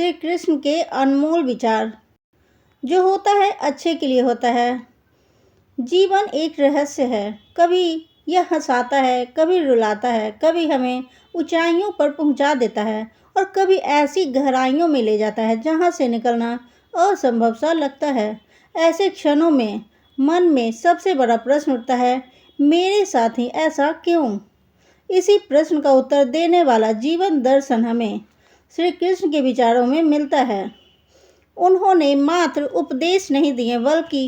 श्री कृष्ण के अनमोल विचार। जो होता है अच्छे के लिए होता है। जीवन एक रहस्य है, कभी यह हंसाता है, कभी रुलाता है, कभी हमें ऊंचाइयों पर पहुंचा देता है और कभी ऐसी गहराइयों में ले जाता है जहां से निकलना असंभव सा लगता है। ऐसे क्षणों में मन में सबसे बड़ा प्रश्न उठता है, मेरे साथ ही ऐसा क्यों? इसी प्रश्न का उत्तर देने वाला जीवन दर्शन हमें श्री कृष्ण के विचारों में मिलता है। उन्होंने मात्र उपदेश नहीं दिए बल्कि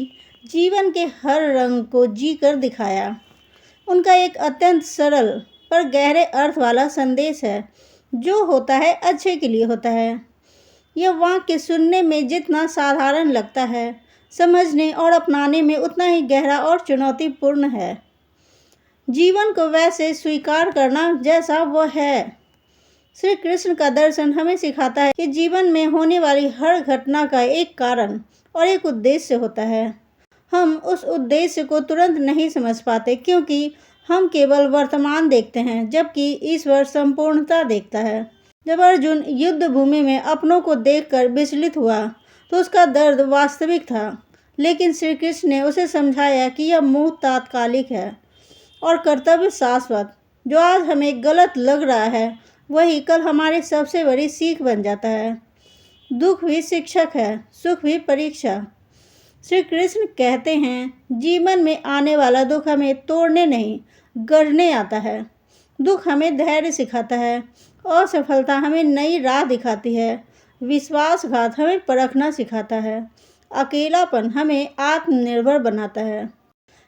जीवन के हर रंग को जीकर दिखाया। उनका एक अत्यंत सरल पर गहरे अर्थ वाला संदेश है, जो होता है अच्छे के लिए होता है। यह वाक्य सुनने में जितना साधारण लगता है, समझने और अपनाने में उतना ही गहरा और चुनौतीपूर्ण है। जीवन को वैसे स्वीकार करना जैसा वह है। श्री कृष्ण का दर्शन हमें सिखाता है कि जीवन में होने वाली हर घटना का एक कारण और एक उद्देश्य होता है। हम उस उद्देश्य को तुरंत नहीं समझ पाते क्योंकि हम केवल वर्तमान देखते हैं, जबकि ईश्वर संपूर्णता देखता है। जब अर्जुन युद्ध भूमि में अपनों को देखकर विचलित हुआ तो उसका दर्द वास्तविक था, लेकिन श्री कृष्ण ने उसे समझाया कि यह मोह तात्कालिक है और कर्तव्य शाश्वत। जो आज हमें गलत लग रहा है वही कल हमारी सबसे बड़ी सीख बन जाता है। दुख भी शिक्षक है, सुख भी परीक्षा। श्री कृष्ण कहते हैं, जीवन में आने वाला दुख हमें तोड़ने नहीं गढ़ने आता है। दुख हमें धैर्य सिखाता है, असफलता हमें नई राह दिखाती है, विश्वासघात हमें परखना सिखाता है, अकेलापन हमें आत्मनिर्भर बनाता है।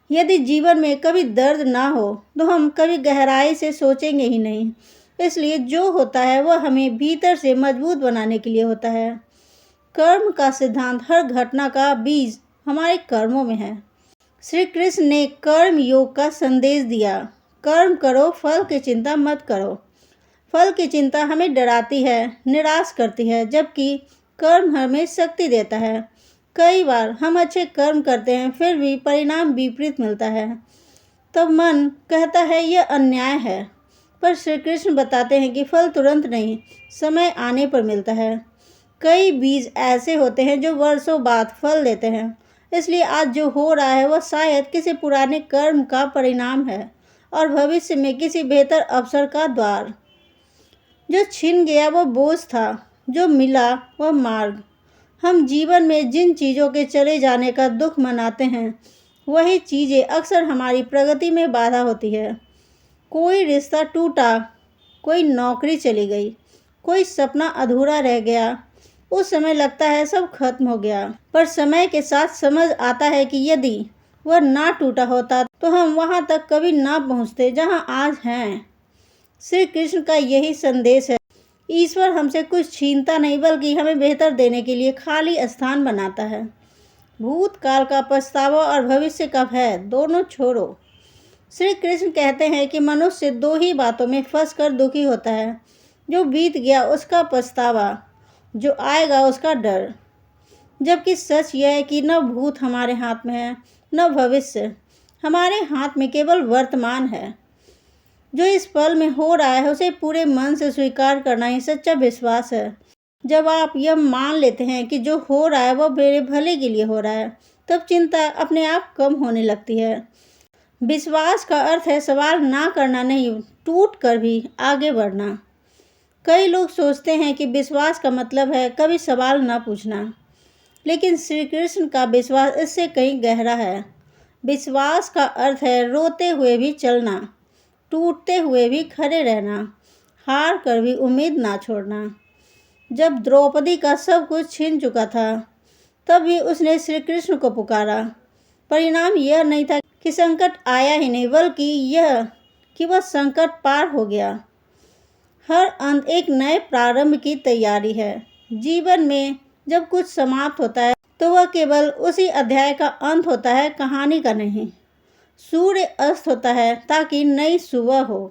यदि जीवन में कभी दर्द ना हो तो हम कभी गहराई से सोचेंगे ही नहीं। इसलिए जो होता है वह हमें भीतर से मजबूत बनाने के लिए होता है। कर्म का सिद्धांत हर घटना का बीज हमारे कर्मों में है। श्री कृष्ण ने कर्म योग का संदेश दिया। कर्म करो, फल की चिंता मत करो। फल की चिंता हमें डराती है, निराश करती है, जबकि कर्म हमें शक्ति देता है। कई बार हम अच्छे कर्म करते हैं फिर भी परिणाम विपरीत मिलता है, तब मन कहता है यह अन्याय है। पर श्री कृष्ण बताते हैं कि फल तुरंत नहीं, समय आने पर मिलता है। कई बीज ऐसे होते हैं जो वर्षों बाद फल देते हैं। इसलिए आज जो हो रहा है वह शायद किसी पुराने कर्म का परिणाम है और भविष्य में किसी बेहतर अवसर का द्वार। जो छिन गया वह बोझ था, जो मिला वह मार्ग। हम जीवन में जिन चीज़ों के चले जाने का दुख मनाते हैं वही चीज़ें अक्सर हमारी प्रगति में बाधा होती है। कोई रिश्ता टूटा, कोई नौकरी चली गई, कोई सपना अधूरा रह गया। उस समय लगता है सब खत्म हो गया, पर समय के साथ समझ आता है कि यदि वह ना टूटा होता तो हम वहां तक कभी ना पहुंचते जहां आज हैं। श्री कृष्ण का यही संदेश है। ईश्वर हमसे कुछ छीनता नहीं बल्कि हमें बेहतर देने के लिए खाली स्थान बनाता है। भूतकाल का पछतावा और भविष्य का भय दोनों छोड़ो। श्री कृष्ण कहते हैं कि मनुष्य दो ही बातों में फंसकर दुखी होता है, जो बीत गया उसका पछतावा, जो आएगा उसका डर। जबकि सच यह है कि न भूत हमारे हाथ में है न भविष्य, हमारे हाथ में केवल वर्तमान है। जो इस पल में हो रहा है उसे पूरे मन से स्वीकार करना ही सच्चा विश्वास है। जब आप यह मान लेते हैं कि जो हो रहा है वह मेरे भले के लिए हो रहा है, तब चिंता अपने आप कम होने लगती है। विश्वास का अर्थ है सवाल ना करना नहीं, टूट कर भी आगे बढ़ना। कई लोग सोचते हैं कि विश्वास का मतलब है कभी सवाल ना पूछना, लेकिन श्री कृष्ण का विश्वास इससे कहीं गहरा है। विश्वास का अर्थ है रोते हुए भी चलना, टूटते हुए भी खड़े रहना, हार कर भी उम्मीद ना छोड़ना। जब द्रौपदी का सब कुछ छीन चुका था तब भी उसने श्री कृष्ण को पुकारा। परिणाम यह नहीं था कि संकट आया ही नहीं, बल्कि यह कि वह संकट पार हो गया। हर अंत एक नए प्रारंभ की तैयारी है। जीवन में जब कुछ समाप्त होता है तो वह केवल उसी अध्याय का अंत होता है, कहानी का नहीं। सूर्य अस्त होता है ताकि नई सुबह हो,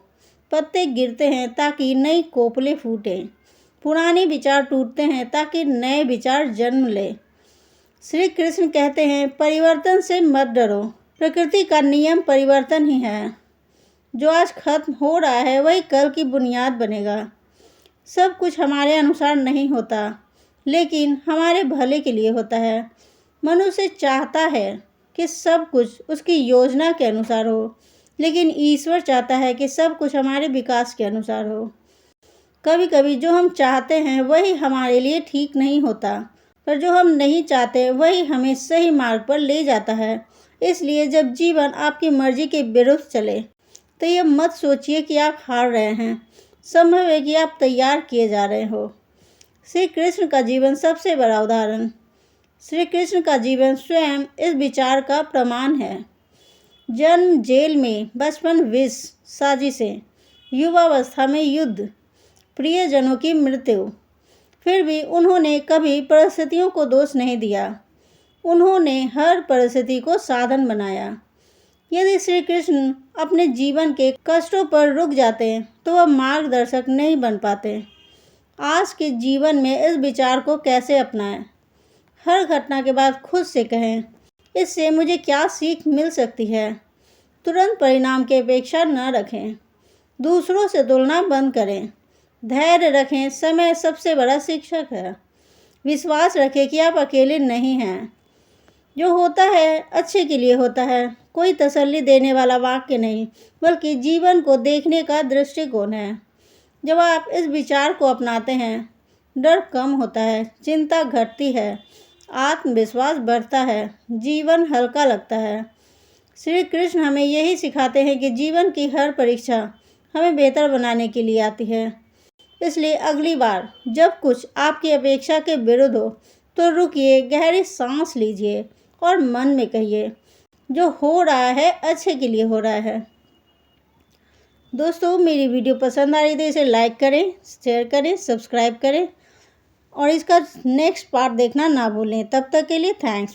पत्ते गिरते हैं ताकि नई कोपलें फूटें, पुराने विचार टूटते हैं ताकि नए विचार जन्म ले। श्री कृष्ण कहते हैं, परिवर्तन से मत डरो, प्रकृति का नियम परिवर्तन ही है। जो आज खत्म हो रहा है वही कल की बुनियाद बनेगा। सब कुछ हमारे अनुसार नहीं होता, लेकिन हमारे भले के लिए होता है। मनुष्य चाहता है कि सब कुछ उसकी योजना के अनुसार हो, लेकिन ईश्वर चाहता है कि सब कुछ हमारे विकास के अनुसार हो। कभी कभी जो हम चाहते हैं वही हमारे लिए ठीक नहीं होता, पर जो हम नहीं चाहते वही हमें सही मार्ग पर ले जाता है। इसलिए जब जीवन आपकी मर्जी के विरुद्ध चले तो यह मत सोचिए कि आप हार रहे हैं। संभव है कि आप तैयार किए जा रहे हो। श्री कृष्ण का जीवन सबसे बड़ा उदाहरण। श्री कृष्ण का जीवन स्वयं इस विचार का प्रमाण है। जन्म जेल में, बचपन विष साजिशें, युवावस्था में युद्ध, प्रियजनों की मृत्यु, फिर भी उन्होंने कभी परिस्थितियों को दोष नहीं दिया। उन्होंने हर परिस्थिति को साधन बनाया। यदि श्री कृष्ण अपने जीवन के कष्टों पर रुक जाते तो वह मार्गदर्शक नहीं बन पाते। आज के जीवन में इस विचार को कैसे अपनाएं? हर घटना के बाद खुद से कहें, इससे मुझे क्या सीख मिल सकती है? तुरंत परिणाम की अपेक्षा न रखें। दूसरों से तुलना बंद करें। धैर्य रखें, समय सबसे बड़ा शिक्षक है। विश्वास रखें कि आप अकेले नहीं हैं। जो होता है अच्छे के लिए होता है, कोई तसल्ली देने वाला वाक्य नहीं, बल्कि जीवन को देखने का दृष्टिकोण है। जब आप इस विचार को अपनाते हैं, डर कम होता है, चिंता घटती है, आत्मविश्वास बढ़ता है, जीवन हल्का लगता है। श्री कृष्ण हमें यही सिखाते हैं कि जीवन की हर परीक्षा हमें बेहतर बनाने के लिए आती है। इसलिए अगली बार जब कुछ आपकी अपेक्षा के विरुद्ध हो तो रुकिए, गहरी सांस लीजिए और मन में कहिए, जो हो रहा है अच्छे के लिए हो रहा है। दोस्तों, मेरी वीडियो पसंद आ रही तो इसे लाइक करें, शेयर करें, सब्सक्राइब करें और इसका नेक्स्ट पार्ट देखना ना भूलें। तब तक के लिए थैंक्स।